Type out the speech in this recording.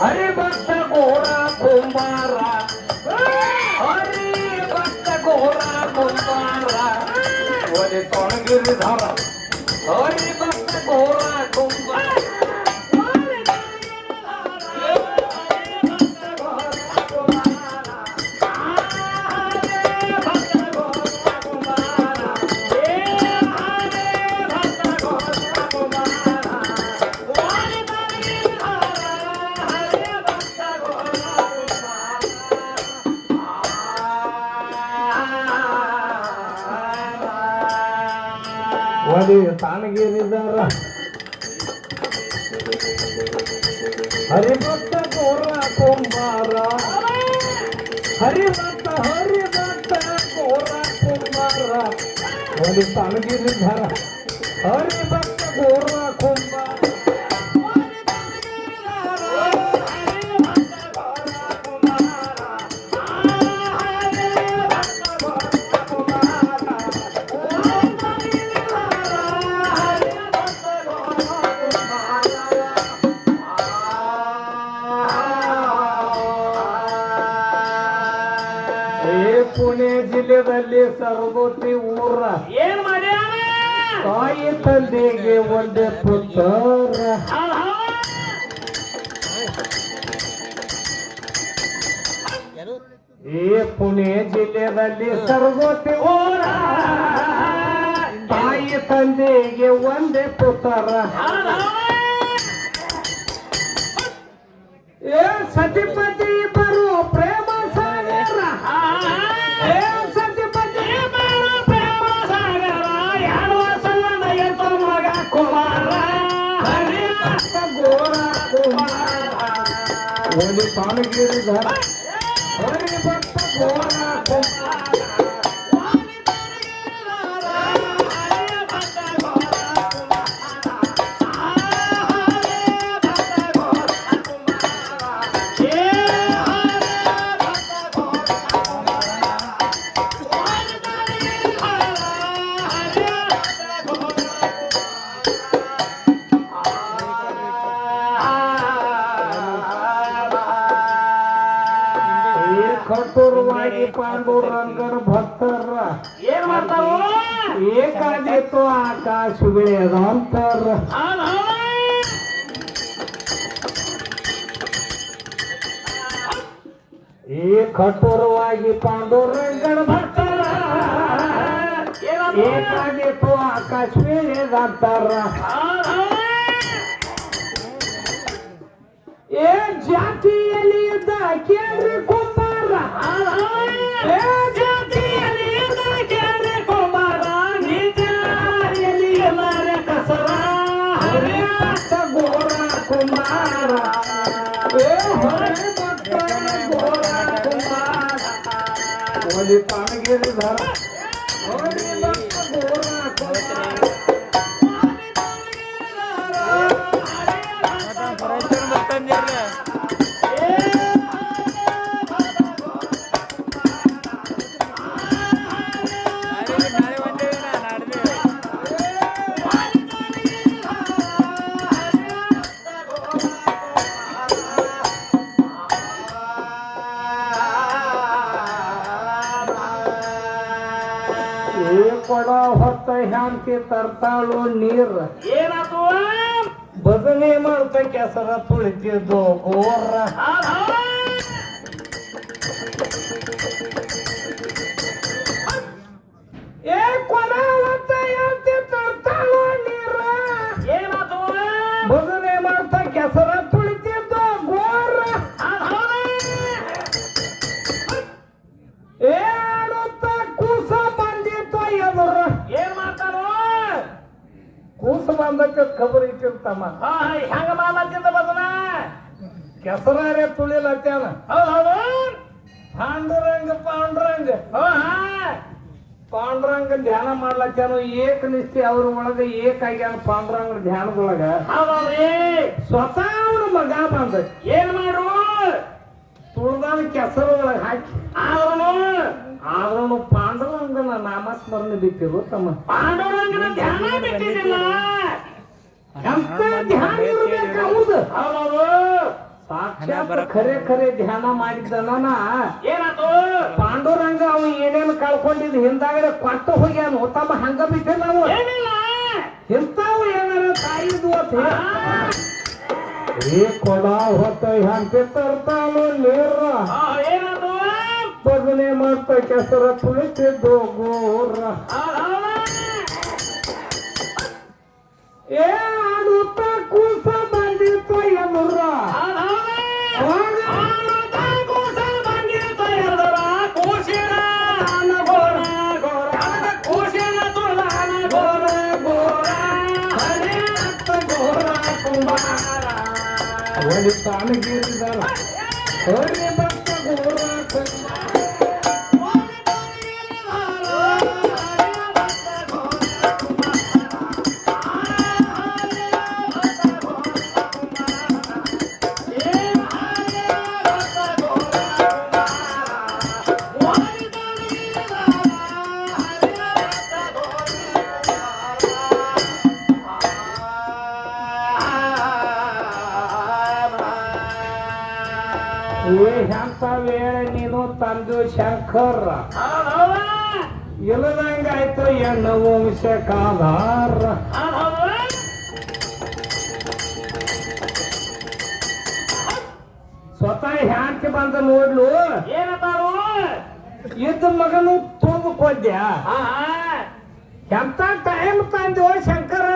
ಹರಿ ಭಕ್ತ ಘೋರ ಕುಂಬಾರ ಹರಿ ಭಕ್ತ ಘೋರ ಕುಂಬಾರ ಒಲಿ ತೊಣಗಿರಿಧರ ಹರಿ ಭಕ್ತ ಘೋರ ಕುಂಬಾರ ಒಲಿ ತಾಣಗಿರಿದಾರ ಹರಿಭಕ್ತ ಘೋರ ಕುಂಬಾರ ಹರಿಭಕ್ತ ಘೋರ ಕುಂಬಾರ ಒಲಿ ತಾಣಗಿರಿದಾರ ಹರಿಭಕ್ತ ಘೋರ ಕುಂಬಾರ ಪುಣೆ ಜಿಲ್ಲೆಯಲ್ಲಿ ಸರಗೋತಿ ಊರ ಏನ್ ಮಾಡ್ಯಾನ ತಾಯಿ ತಂದೆಗೆ ಒಂದೇ ಪುತ್ರ ಪುಣೆ ಜಿಲ್ಲೆಯಲ್ಲಿ ಸರಗೋತಿ ಊರ ತಾಯಿ ತಂದೆಗೆ ಒಂದೇ ಪುತ್ರ ಸತಿಪತಿ ಬರುವ ಪ್ರೇಮ ಸಾಗರ ಸತಿಪತಿ ಬರುವ ಪ್ರೇಮ ಸಾಗರ ಯಾರು ಸಲ್ಲದ ಎತ್ತ ಮಗ ಕುಮಾರ ಹರಿ ಭಕ್ತ ಘೋರ ಕುಮಾರ ಒಲಿ ತಾಣಗಿರಿಧರ ಹರಿ ಭಕ್ತ ಘೋರ ಕುಮಾರ ಕಠೋರವಾಗಿ ಪಾಂಡುರಂಗನ ಭಕ್ತರ ಏನ್ ಮಾಡ್ತಾವ ಏಕಾದಿತ್ತು ಆಕಾಶ ಬೆಳೆಯದ ಅಂತಾರ ಕಠೋರವಾಗಿ ಪಾಂಡುರಂಗನ ಭಕ್ತರ ಏಕಾದಿತ್ತು ಆಕಾಶ ಬೆಳೆಯದ ಅಂತಾರ ಏ ಜಾತಿಯಲ್ಲಿ ಇದ್ದ ಕೇಳ್ರಿ ಕುಂಬಾರ ಏ ಜಾತಿಯಲ್ಲಿ ಇದ್ದ ಕೇಳ್ರಿ ಕುಂಬಾರ ನಿಜಾರಿಯಲ್ಲಿ ಎಲ್ಲರ ಕಸರ ಹರಿ ಭಕ್ತ ಘೋರ ಕುಂಬಾರ ಏ ಹರಿ ಭಕ್ತ ಘೋರ ಕುಂಬಾರ ಒಲಿ ತಾಣಗಿರಿಧರ ಹರಿ ಭಕ್ತ ಘೋರ ಕುಂಬಾರ ಕೊಡ ಹೊತ್ತ ಹ್ಯಾಂತಿ ತರ್ತಾಳು ನೀರ್ ಏನಾತು ಭಜನೆ ಮಾಡ್ತ ಕೆಸರ ತುಳಿತಿದ್ದು ಗೋರ ಏ ಕೊಡ ಹೊತ್ತ ಹ್ಯಾಂತಿ ತರ್ತಾಳು ನೀರ ಏನಾತು ಭಜನೆ ಮಾಡ್ತ ಕೆಸರ ತುಳಿತಿದ್ದು ಗೋರ ಏಳುತ್ತ ಕೂಸ ಬಂದಿತ್ತು ಎದುರು ಏನ್ ಮಾಡ್ತಾನು ಕೂಸ ಬಂದಕ್ಕೆ ಖಬರ್ ಇಟ್ಟಿರ್ತಮ್ಮ ಹೆಂಗ ಮಾಡ್ತಿದ್ದ ಬದನ ಕೆಸರಾರೆ ತುಳಿಲತ್ಯಾನ ಹೌದು ಪಾಂಡುರಂಗ ಪಾಂಡುರಂಗ ಧ್ಯಾನ ಮಾಡ್ಲತ್ಯಾನು ಏಕ ನಿಷ್ಠೆ ಅವ್ರ ಒಳಗ ಏಕಾಗ್ಯಾನ ಪಾಂಡುರಂಗ ಧ್ಯಾನದೊಳಗ ಹೌದೌದ್ರಿ ಸ್ವತಃ ಅವ್ರ ಮಗ ಬಂದ ಏನ್ ಮಾಡು ತುಳ್ದಾನ ಕೆಸರು ಒಳಗ ಹಾಕಿ ಆದ್ರೂ ಪಾಂಡುರಂಗನ ನಾಮಸ್ಮರಣೆ ಬಿಟ್ಟಿರು ತಮ್ಮ ಪಾಂಡುರಂಗನ ಧ್ಯಾನ ಬಿಟ್ಟಿದ್ದಿಲ್ಲ ಎಂತ ಧ್ಯಾನ ಇರ್ಬೇಕು ಹೌದು ಹೌದೌದು ಸಾಕ್ಷಾತ್ ಖರೆ ಖರೆ ಧ್ಯಾನ ಮಾಡಿದ್ದನ ಏನಾತು ಪಾಂಡುರಂಗ ಅವ ಏನೇನು ಕಳ್ಕೊಂಡಿದ್ ಹಿಂದಾಗಡೆ ಕೊಟ್ಟು ಹೋಗ್ಯಾನು ತಮ್ಮ ಹಂಗ ಬಿಟ್ಟಿಲ್ಲ ನಾವು ಏನಿಲ್ಲ ಇಂಥವು ಏನಾರ ತಾಯಿದು ಅಂತ ಈ ಕೊಡ ಹೊತ್ತ ಹಂಪಿ ತರ್ತಾನು ನೀರ ಏನಾತು ಭಜನೆ ಮಾಡ್ತಾ ಕೆಸರ ತುಳಿತಿದ್ದು ಗೋರ ಏ ಆಡುತ್ತ ಕೂಸ ಬಂದಿತ್ತು ಎಮುರ ಒಲಿ ತಾನಗಿರಿದರ ಹೊರಿ ಭಕ್ತ ಗೋರ ಎಂತ ವೇಳೆ ನೀನು ತಂದು ಶಂಕರ ಇಲ್ಲದಂಗಾಯ್ತು ಎನ್ನ ವಂಶಕಾಧಾರ ಸ್ವತಃ ಹ್ಯಾಂಕೆ ಬಂದ ನೋಡ್ಲು ಏನಂತಾರು ಇದ್ದ ಮಗನು ತುಂಬಿಕೊದ್ಯ ಎಂತ ಟೈಮ್ ತಂದು ಶಂಕರ